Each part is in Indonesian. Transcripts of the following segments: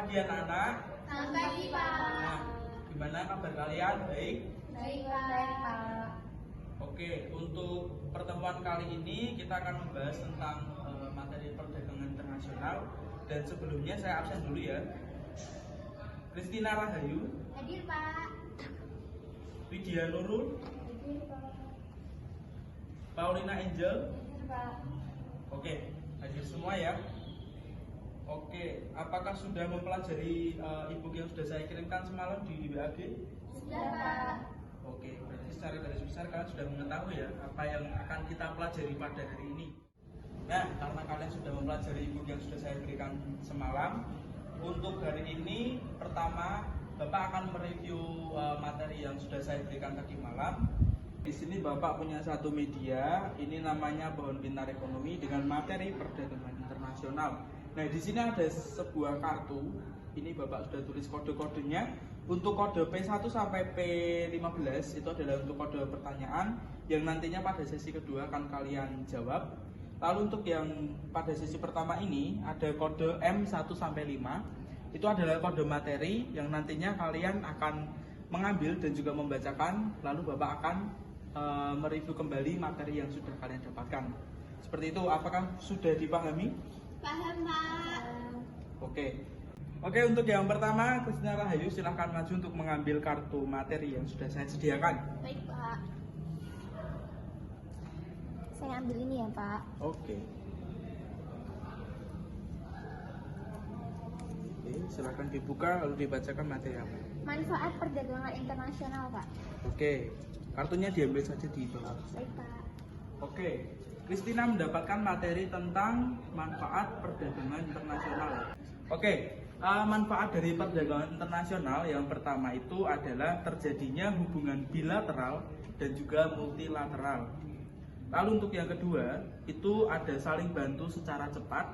pagi anak-anak. Selamat pagi, Pak. Nah, gimana kabar kalian? Baik? Baik, Pak. Oke, untuk pertemuan kali ini kita akan membahas tentang materi perdagangan internasional. Dan sebelumnya saya absen dulu ya. Kristina Rahayu, Hadir, Pak. Widya Nurul, Hadir, Pak. Paulina Angel. Hadir, Pak. Oke, hadir semua ya. Oke, apakah sudah mempelajari e-book yang sudah saya kirimkan semalam di WAG? Sudah, Pak. Oke, berarti secara garis besar kalian sudah mengetahui ya apa yang akan kita pelajari pada hari ini. Nah, karena kalian sudah mempelajari e-book yang sudah saya berikan semalam, untuk hari ini pertama Bapak akan mereview materi yang sudah saya berikan tadi malam. Di sini Bapak punya satu media, ini namanya Pohon Pintar Ekonomi dengan materi perdagangan internasional. Nah, di sini ada sebuah kartu. Ini Bapak sudah tulis kode-kodenya. Untuk kode P1 sampai P15 itu adalah untuk kode pertanyaan yang nantinya pada sesi kedua akan kalian jawab. Lalu untuk yang pada sesi pertama ini ada kode M1 sampai 5. Itu adalah kode materi yang nantinya kalian akan mengambil dan juga membacakan. Lalu Bapak akan mereview kembali materi yang sudah kalian dapatkan. Seperti itu, apakah sudah dipahami? Paham, Pak. Oke, untuk yang pertama, Kristina Rahayu silahkan maju untuk mengambil kartu materi yang sudah saya sediakan. Baik, Pak. Saya ambil ini ya, Pak. Oke, silahkan dibuka lalu dibacakan materi apa. Manfaat perdagangan internasional, Pak. Oke, kartunya diambil saja di bawah. Baik, Pak. Oke, Kristina mendapatkan materi tentang manfaat perdagangan internasional. Oke, manfaat dari perdagangan internasional yang pertama itu adalah terjadinya hubungan bilateral dan juga multilateral. Lalu untuk yang kedua, itu ada saling bantu secara cepat.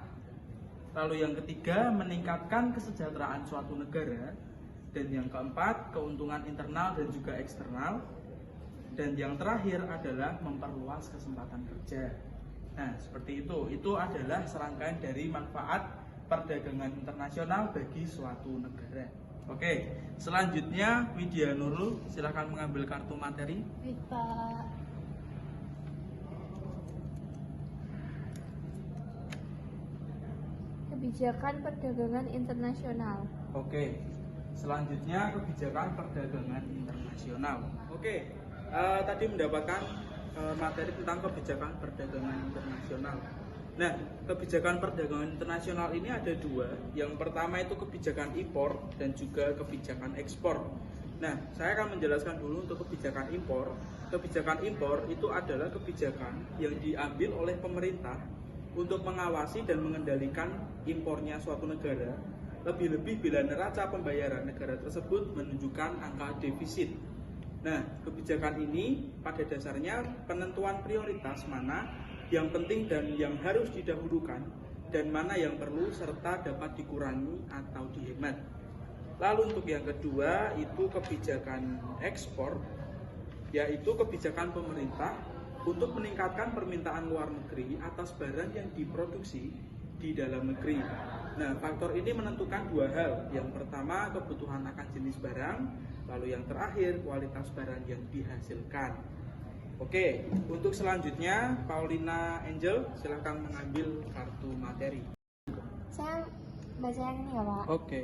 Lalu yang ketiga, meningkatkan kesejahteraan suatu negara. Dan yang keempat, keuntungan internal dan juga eksternal. Dan yang terakhir adalah memperluas kesempatan kerja. Nah, seperti itu. Itu adalah serangkaian dari manfaat perdagangan internasional bagi suatu negara. Oke, selanjutnya Widya Nurul, silahkan mengambil kartu materi. Baik, Pak. Kebijakan perdagangan internasional. Oke, selanjutnya kebijakan perdagangan internasional. Oke, tadi mendapatkan materi tentang kebijakan perdagangan internasional. Nah, kebijakan perdagangan internasional ini ada dua. Yang pertama itu kebijakan impor dan juga kebijakan ekspor. Nah, saya akan menjelaskan dulu untuk kebijakan impor. Kebijakan impor itu adalah kebijakan yang diambil oleh pemerintah untuk mengawasi dan mengendalikan impornya suatu negara, lebih-lebih bila neraca pembayaran negara tersebut menunjukkan angka defisit. Nah, kebijakan ini pada dasarnya penentuan prioritas mana yang penting dan yang harus didahulukan dan mana yang perlu serta dapat dikurangi atau dihemat. Lalu untuk yang kedua itu kebijakan ekspor, yaitu kebijakan pemerintah untuk meningkatkan permintaan luar negeri atas barang yang diproduksi di dalam negeri. Nah, faktor ini menentukan dua hal. Yang pertama, kebutuhan akan jenis barang, lalu yang terakhir, kualitas barang yang dihasilkan. Oke, untuk selanjutnya, Paulina Angel, silahkan mengambil kartu materi. Saya baca yang ini ya, Pak. Oke.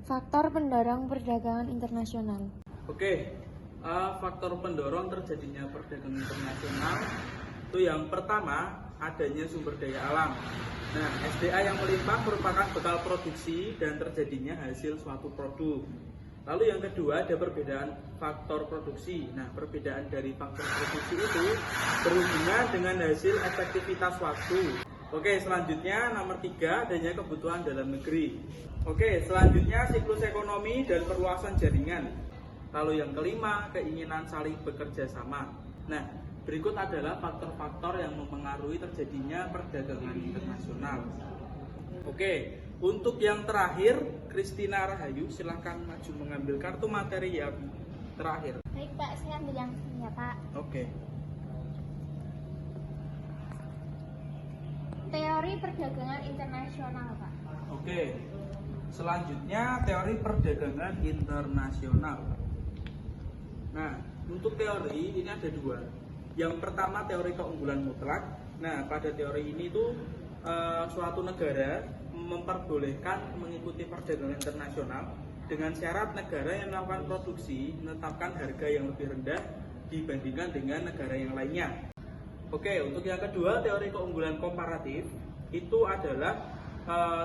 Faktor pendorong perdagangan internasional. Oke, faktor pendorong terjadinya perdagangan internasional itu yang pertama adanya sumber daya alam. Nah, SDA yang melimpah merupakan bekal produksi dan terjadinya hasil suatu produk. Lalu yang kedua ada perbedaan faktor produksi. Nah, perbedaan dari faktor produksi itu berhubungan dengan hasil efektivitas waktu. Oke, selanjutnya nomor 3 adanya kebutuhan dalam negeri. Oke, selanjutnya siklus ekonomi dan perluasan jaringan. Lalu yang kelima, keinginan saling bekerja sama. Nah, berikut adalah faktor-faktor yang mempengaruhi terjadinya perdagangan internasional. Oke, untuk yang terakhir, Kristina Rahayu, silahkan maju mengambil kartu materi yang terakhir. Baik, Pak, saya ambil yang ini ya, Pak. Oke. Teori teori perdagangan internasional, Pak. Oke. Selanjutnya teori perdagangan internasional. Nah, untuk teori ini ada dua. Yang pertama teori keunggulan mutlak. Nah, pada teori ini tuh suatu negara memperbolehkan mengikuti perdagangan internasional dengan syarat negara yang melakukan produksi menetapkan harga yang lebih rendah dibandingkan dengan negara yang lainnya. Oke, untuk yang kedua teori keunggulan komparatif itu adalah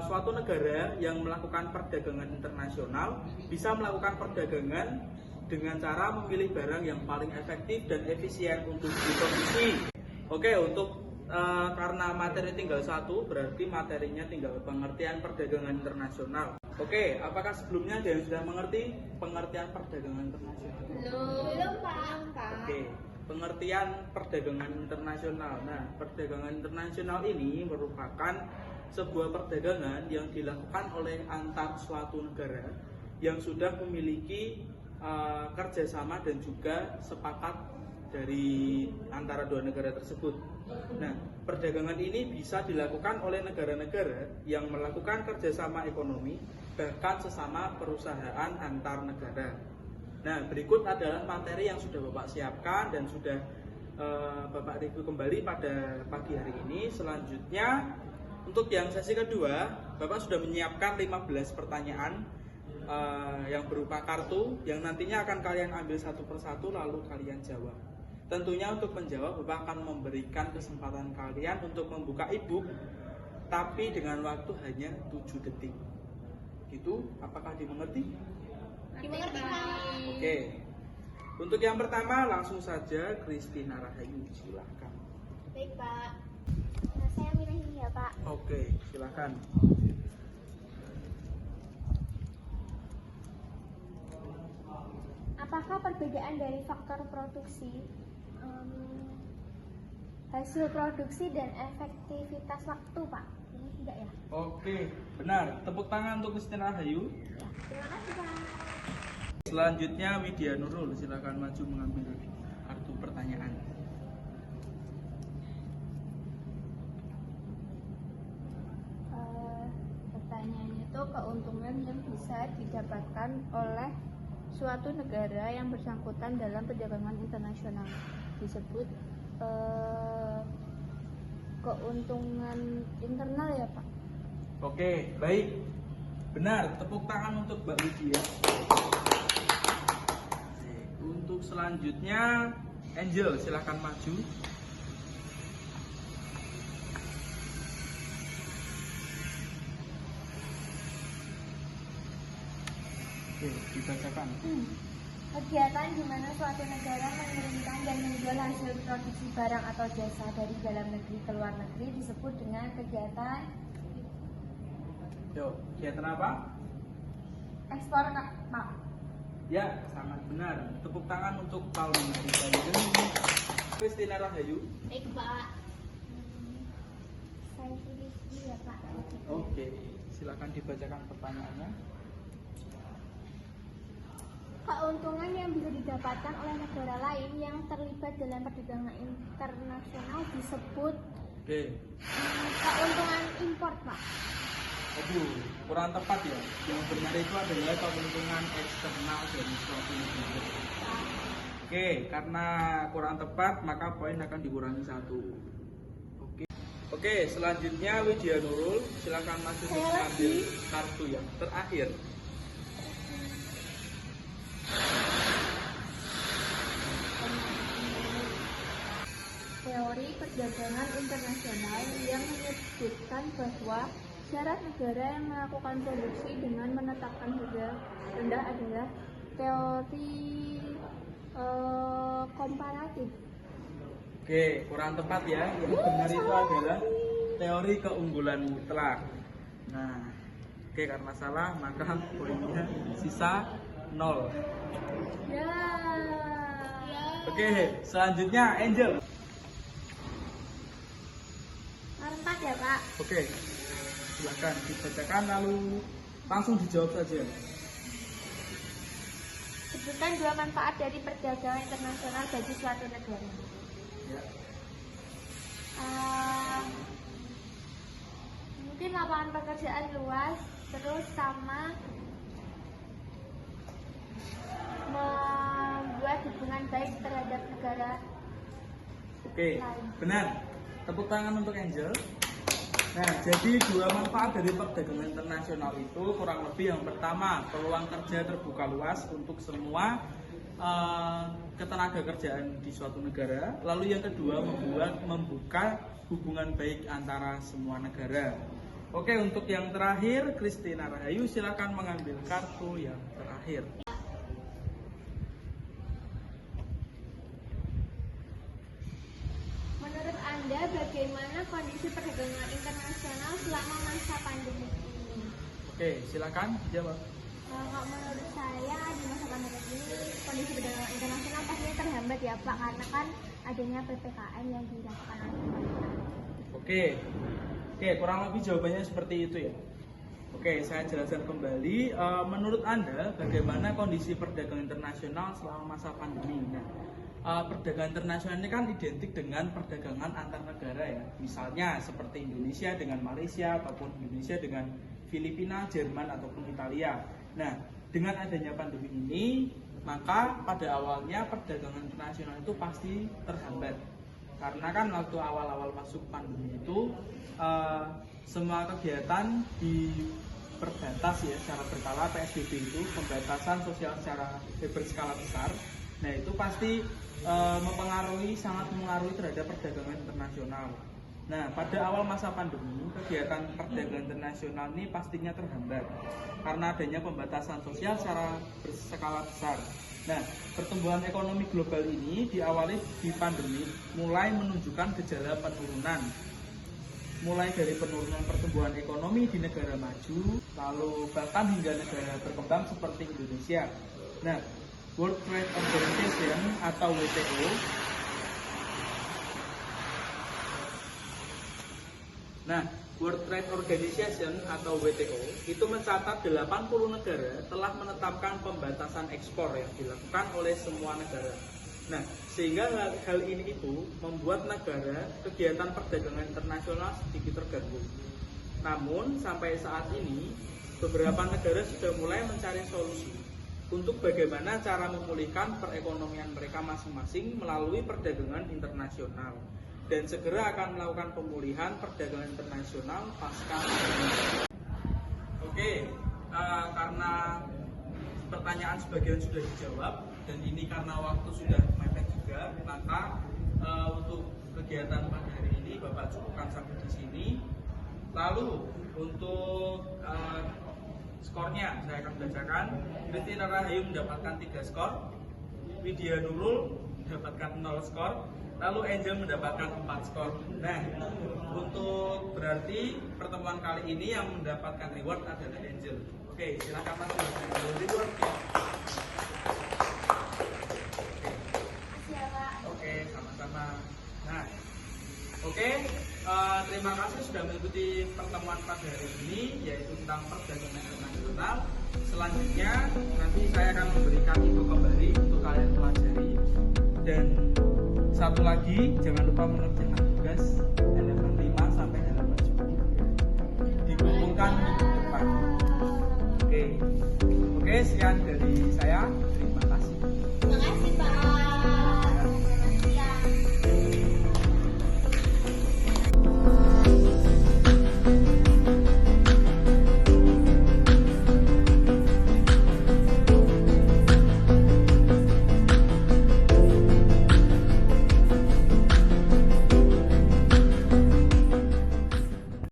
suatu negara yang melakukan perdagangan internasional bisa melakukan perdagangan dengan cara memilih barang yang paling efektif dan efisien untuk diproduksi. Oke, untuk karena materi tinggal satu, berarti materinya tinggal pengertian perdagangan internasional. Oke, apakah sebelumnya ada yang sudah mengerti pengertian perdagangan internasional? Belum, Pak. Oke, pengertian perdagangan internasional. Nah, perdagangan internasional ini merupakan sebuah perdagangan yang dilakukan oleh antar suatu negara yang sudah memiliki kerjasama dan juga sepakat dari antara dua negara tersebut. Nah, perdagangan ini bisa dilakukan oleh negara-negara yang melakukan kerjasama ekonomi bahkan sesama perusahaan antar negara. Nah, berikut adalah materi yang sudah Bapak siapkan dan sudah Bapak review kembali pada pagi hari ini. Selanjutnya, untuk yang sesi kedua, Bapak sudah menyiapkan 15 pertanyaan yang berupa kartu yang nantinya akan kalian ambil satu persatu lalu kalian jawab. Tentunya untuk menjawab, Bapak akan memberikan kesempatan kalian untuk membuka e-book, tapi dengan waktu hanya 7 detik. Itu apakah dimengerti? Dimengerti, Pak. Oke. Untuk yang pertama langsung saja Christina Rahayu, silahkan. Baik, Pak. Nah, saya milih ini ya, Pak. Oke, silahkan. Apakah perbedaan dari faktor produksi, hasil produksi dan efektivitas waktu, Pak? Ini tidak ya? Oke, benar. Tepuk tangan untuk Christina Rahayu. Ya. Terima kasih, Pak. Selanjutnya Widya Nurul, silakan maju mengambil kartu pertanyaan. Pertanyaannya itu keuntungan yang bisa didapatkan oleh suatu negara yang bersangkutan dalam perdagangan internasional disebut keuntungan internal ya, Pak. Oke, baik. Benar, tepuk tangan untuk Mbak Widya. Untuk selanjutnya Angel, silakan maju. Oke, dibacakan. Kegiatan di mana suatu negara mengirimkan dan menjual hasil produksi barang atau jasa dari dalam negeri ke luar negeri disebut dengan kegiatan Yo, kegiatan apa? ekspor, Pak. Ya, sangat benar. Tepuk tangan untuk Paulina Rizal Christina Rahayu. Baik, Pak. Saya pilih ini ya, Pak. Oke, silakan dibacakan pertanyaannya. Keuntungan yang bisa didapatkan oleh negara lain yang terlibat dalam perdagangan internasional disebut Oke. keuntungan impor, Pak. Aduh, kurang tepat ya. Yang benar itu adalah keuntungan eksternal dari suatu negara. Oke, karena kurang tepat maka poin akan dikurangi 1. Oke, selanjutnya Widya Nurul, silakan maju untuk mengambil kartu yang terakhir. Teori perdagangan internasional yang menyebutkan bahwa syarat negara yang melakukan produksi dengan menetapkan harga rendah adalah teori komparatif. Oke, kurang tepat ya. Yang benar itu adalah teori keunggulan mutlak. Nah, oke, karena salah maka poinnya sisa 0. Ya. Oke, selanjutnya Angel. Empat ya, Pak. Oke, silakan dibacakan lalu langsung dijawab saja. Sebutkan 2 manfaat dari perdagangan internasional bagi suatu negara. Ya. bikin lapangan pekerjaan luas, terus sama membuat hubungan baik terhadap negara. Oke, benar. Tepuk tangan untuk Angel. Nah, jadi dua manfaat dari perdagangan internasional itu kurang lebih yang pertama, peluang kerja terbuka luas untuk semua ketenaga kerjaan di suatu negara. Lalu yang kedua, membuka hubungan baik antara semua negara. Oke, untuk yang terakhir, Christina Rahayu silakan mengambil kartu yang terakhir. Menurut Anda, bagaimana kondisi perdagangan internasional selama masa pandemi ini? Oke, silakan jawab. Kalau menurut saya di masa pandemi ini kondisi perdagangan internasional pastinya terhambat ya Pak, karena kan adanya PPKM yang dilakukan oleh pemerintah. Oke, kurang lebih jawabannya seperti itu ya. Oke, saya jelaskan kembali. Menurut Anda, bagaimana kondisi perdagangan internasional selama masa pandemi? Nah, perdagangan internasional ini kan identik dengan perdagangan antar negara ya. Misalnya seperti Indonesia dengan Malaysia ataupun Indonesia dengan Filipina, Jerman ataupun Italia. Nah, dengan adanya pandemi ini, maka pada awalnya perdagangan internasional itu pasti terhambat. Karena kan waktu awal-awal masuk pandemi itu semua kegiatan diperbatas ya secara berkala. PSBB itu pembatasan sosial secara berskala besar. Nah, itu pasti sangat mempengaruhi terhadap perdagangan internasional. Nah, pada awal masa pandemi, kegiatan perdagangan internasional ini pastinya terhambat karena adanya pembatasan sosial secara berskala besar. Nah, pertumbuhan ekonomi global ini diawali di pandemi mulai menunjukkan gejala penurunan. Mulai dari penurunan pertumbuhan ekonomi di negara maju, lalu bahkan hingga negara berkembang seperti Indonesia. Nah, World Trade Organization atau WTO World Trade Organization atau WTO itu mencatat 80 negara telah menetapkan pembatasan ekspor yang dilakukan oleh semua negara. Nah, sehingga hal ini itu membuat negara kegiatan perdagangan internasional sedikit terganggu. Namun sampai saat ini beberapa negara sudah mulai mencari solusi untuk bagaimana cara memulihkan perekonomian mereka masing-masing melalui perdagangan internasional, dan segera akan melakukan pemulihan perdagangan internasional pasca pandemi. Oke, karena pertanyaan sebagian sudah dijawab dan ini karena waktu sudah mepet juga, maka untuk kegiatan pada hari ini Bapak cukupkan sampai di sini. Lalu untuk skornya saya akan bacakan. Christina Rahayu mendapatkan 3 skor, Widya Nurul mendapatkan 0 skor, lalu Angel mendapatkan 4 skor. Nah, untuk berarti pertemuan kali ini yang mendapatkan reward adalah Angel. Oke, silakan Mas Angel reward ya. Oke, sama-sama. Nah, oke, terima kasih sudah mengikuti pertemuan pada hari ini, yaitu tentang perdagangan internasional. Selanjutnya nanti saya akan memberikan info kembali untuk kalian pelajari. Dan satu lagi, jangan lupa mengerjakan tugas halaman 5 sampai halaman 10 dikumpulkan minggu depan. Oke, sekian dari saya.